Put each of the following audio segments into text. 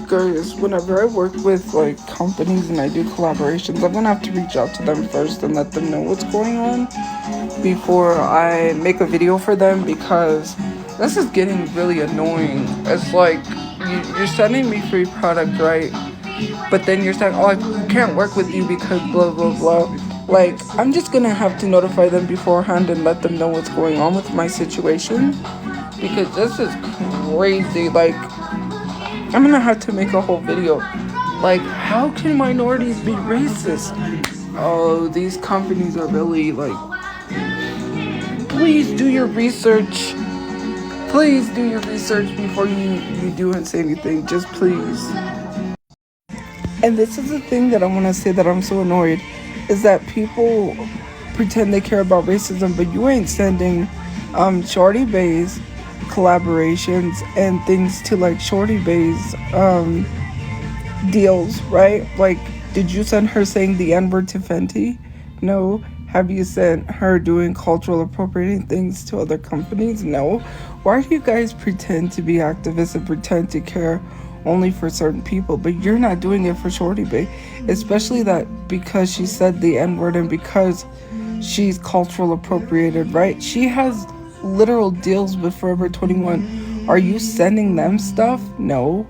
Guys, whenever I work with like companies and I do collaborations, I'm gonna have to reach out to them first and let them know what's going on before I make a video for them because this is getting really annoying. It's like you're sending me free product, right? But then you're saying, oh, I can't work with you because blah blah blah. Like, I'm just gonna have to notify them beforehand and let them know what's going on with my situation because this is crazy. Like, I'm gonna have to make a whole video. Like, how can minorities be racist? Oh, these companies are really like, please do your research. Please do your research before you do and say anything. Just please. And this is the thing that I want to say that I'm so annoyed is that people pretend they care about racism, but you ain't sending Shorty Bay's collaborations and things to like Shorty Bay's deals, right? Like, did you send her saying the N word to Fenty? No. Have you sent her doing cultural appropriating things to other companies? No. Why do you guys pretend to be activists and pretend to care only for certain people, but you're not doing it for Shorty Bay? Especially that because she said the N word and because she's cultural appropriated, right? She has literal deals with Forever 21. Are you sending them stuff? No.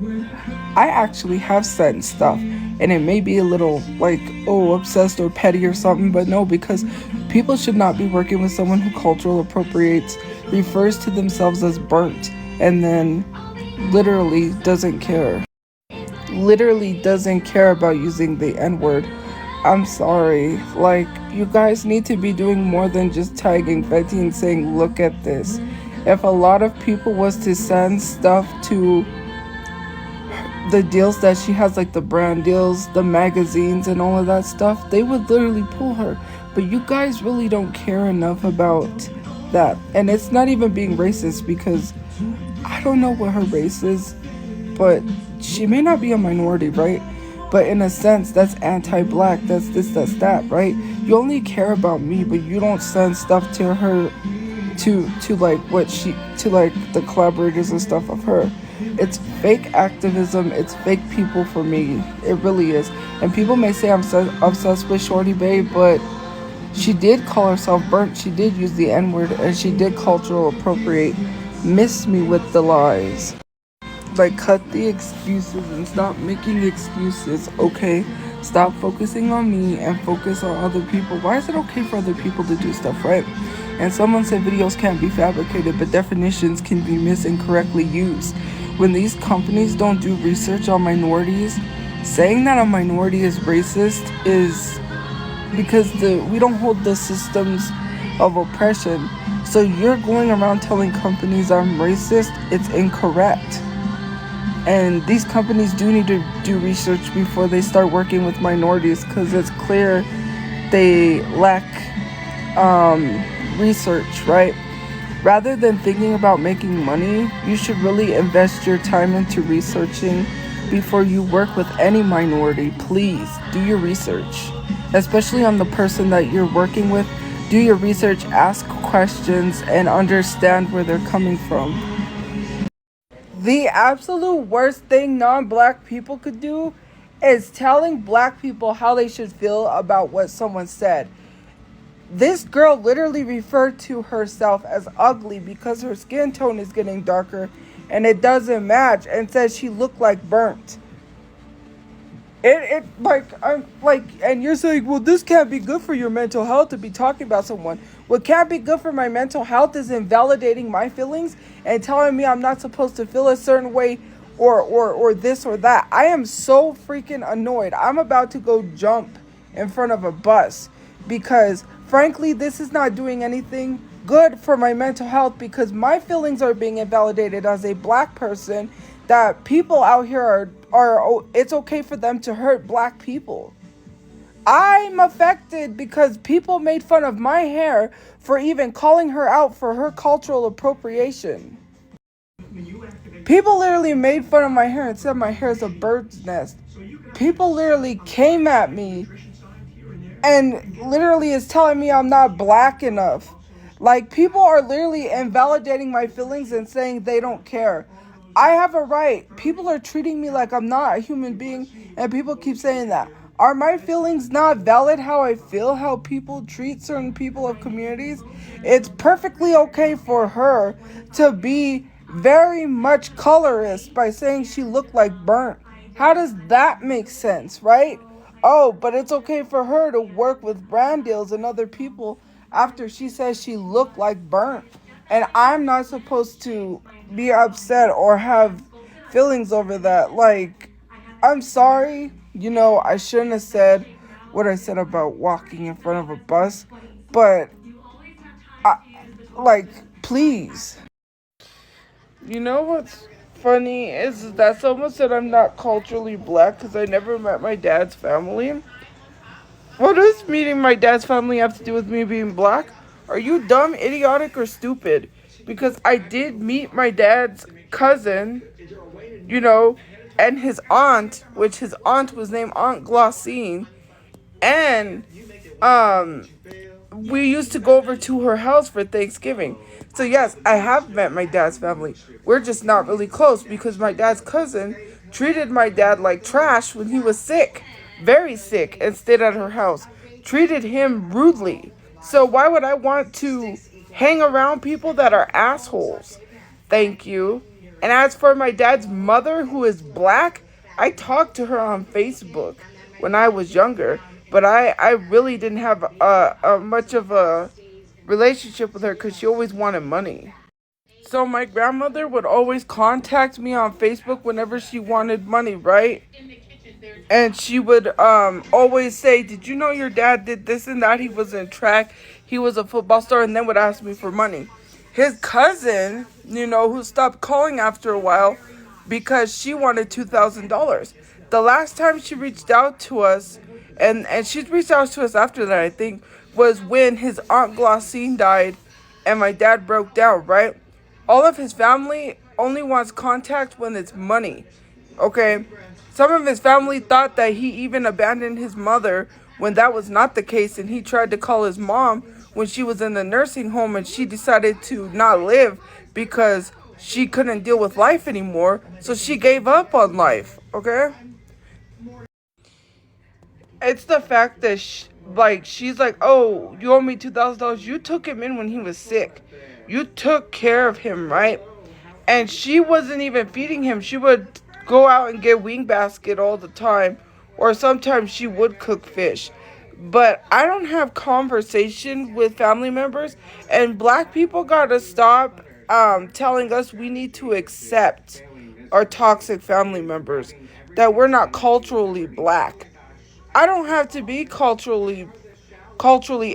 I actually have sent stuff, and it may be a little like, oh, obsessed or petty or something, but no, because people should not be working with someone who cultural appropriates, refers to themselves as burnt, and then literally doesn't care. Literally doesn't care about using the N word. I'm sorry. Like, you guys need to be doing more than just tagging Betty and saying, look at this. If a lot of people was to send stuff to the deals that she has, like the brand deals, the magazines, and all of that stuff, they would literally pull her. But you guys really don't care enough about that. And it's not even being racist because I don't know what her race is, but she may not be a minority, right? But in a sense, that's anti-black, that's this, that's that, right? You only care about me, but you don't send stuff to her, to like what she, to like the collaborators and stuff of her. It's fake activism, it's fake people for me. It really is. And people may say I'm obsessed with Shorty Bay, but she did call herself burnt, she did use the N-word, and she did cultural appropriate. Miss me with the lies. Like, cut the excuses and stop making excuses, okay? Stop focusing on me and focus on other people. Why is it okay for other people to do stuff, right? And someone said videos can't be fabricated, but definitions can be incorrectly used. When these companies don't do research on minorities, saying that a minority is racist is because we don't hold the systems of oppression. So you're going around telling companies I'm racist, it's incorrect. And these companies do need to do research before they start working with minorities because it's clear they lack research, right? Rather than thinking about making money, you should really invest your time into researching before you work with any minority. Please do your research, especially on the person that you're working with. Do your research, ask questions, and understand where they're coming from. The absolute worst thing non-black people could do is telling black people how they should feel about what someone said. This girl literally referred to herself as ugly because her skin tone is getting darker and it doesn't match, and said she looked like burnt. I'm like, and you're saying, well, this can't be good for your mental health to be talking about someone. What can't be good for my mental health is invalidating my feelings and telling me I'm not supposed to feel a certain way or this or that. I am so freaking annoyed. I'm about to go jump in front of a bus because, frankly, this is not doing anything good for my mental health because my feelings are being invalidated as a black person, that people out here are it's okay for them to hurt black people. I'm affected because people made fun of my hair for even calling her out for her cultural appropriation. People literally made fun of my hair and said my hair is a bird's nest. People literally came at me and literally is telling me I'm not black enough. Like, people are literally invalidating my feelings and saying they don't care. I have a right. People are treating me like I'm not a human being, and people keep saying that. Are my feelings not valid how I feel, how people treat certain people of communities? It's perfectly okay for her to be very much colorist by saying she looked like burnt. How does that make sense, right? Oh, but it's okay for her to work with brand deals and other people after she says she looked like burnt. And I'm not supposed to be upset or have feelings over that. Like, I'm sorry. I shouldn't have said what I said about walking in front of a bus. But, I, like, please. You know what's funny is that someone said I'm not culturally black because I never met my dad's family. What does meeting my dad's family have to do with me being black? Are you dumb, idiotic, or stupid? Because I did meet my dad's cousin, you know, and his aunt, which his aunt was named Aunt Glossine, and um we used to go over to her house for Thanksgiving. So yes, I have met my dad's family. We're just not really close because my dad's cousin treated my dad like trash when he was sick, very sick, and stayed at her house. Treated him rudely. So why would I want to hang around people that are assholes? Thank you. And as for my dad's mother, who is black, I talked to her on Facebook when I was younger, but I really didn't have a much of a relationship with her because she always wanted money. So my grandmother would always contact me on Facebook whenever she wanted money, right? And she would always say, "Did you know your dad did this and that? He was in track, he was a football star," and then would ask me for money. His cousin, who stopped calling after a while because she wanted $2,000. The last time she reached out to us, and she's reached out to us after that, I think, was when his aunt Glossine died and my dad broke down, right? All of his family only wants contact when it's money. Okay? Some of his family thought that he even abandoned his mother when that was not the case, and he tried to call his mom when she was in the nursing home and she decided to not live because she couldn't deal with life anymore, so she gave up on life, okay? It's the fact that she's like, "Oh, you owe me $2,000. You took him in when he was sick. You took care of him, right?" And she wasn't even feeding him. She would go out and get wing basket all the time, or sometimes she would cook fish. But I don't have conversation with family members, and black people gotta stop telling us we need to accept our toxic family members, that we're not culturally black. I don't have to be culturally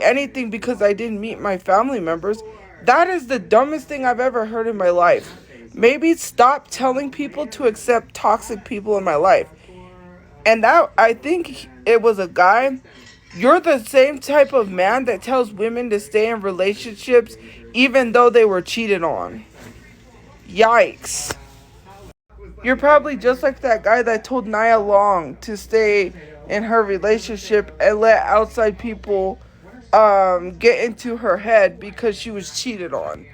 anything because I didn't meet my family members. That is the dumbest thing I've ever heard in my life. Maybe stop telling people to accept toxic people in my life. And that, I think it was a guy. You're the same type of man that tells women to stay in relationships even though they were cheated on. Yikes. You're probably just like that guy that told Nia Long to stay in her relationship and let outside people get into her head because she was cheated on.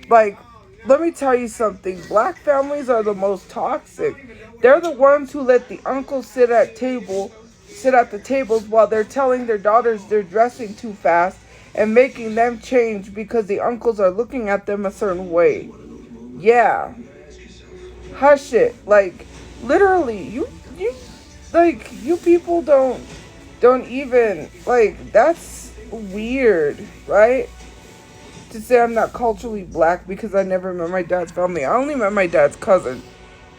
Like, let me tell you something. Black families are the most toxic. They're the ones who let the uncles sit at the tables while they're telling their daughters they're dressing too fast and making them change because the uncles are looking at them a certain way. Yeah. Hush it. Like, literally, you people don't even, like, that's weird, right? To say I'm not culturally black because I never met my dad's family. I only met my dad's cousin.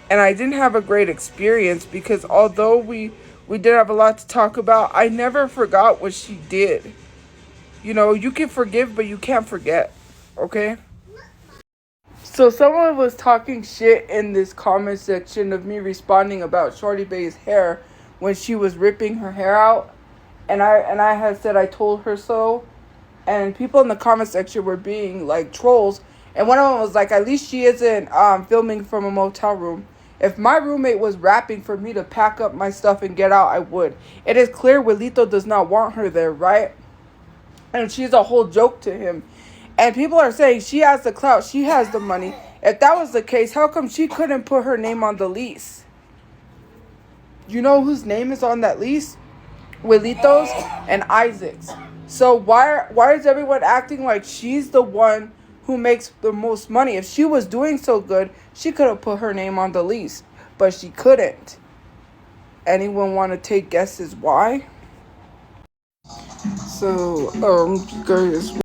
And I didn't have a great experience because although we did have a lot to talk about, I never forgot what she did. You can forgive, but you can't forget. Okay? So someone was talking shit in this comment section of me responding about Shorty Bay's hair when she was ripping her hair out. And I had said I told her so. And people in the comment section were being like trolls. And one of them was like, at least she isn't filming from a motel room. If my roommate was rapping for me to pack up my stuff and get out, I would. It is clear Wilito does not want her there, right? And she's a whole joke to him. And people are saying she has the clout, she has the money. If that was the case, how come she couldn't put her name on the lease? You know whose name is on that lease? Willitos and Isaac's. So why is everyone acting like she's the one who makes the most money? If she was doing so good, she could have put her name on the lease, but she couldn't. Anyone want to take guesses why? So, guys,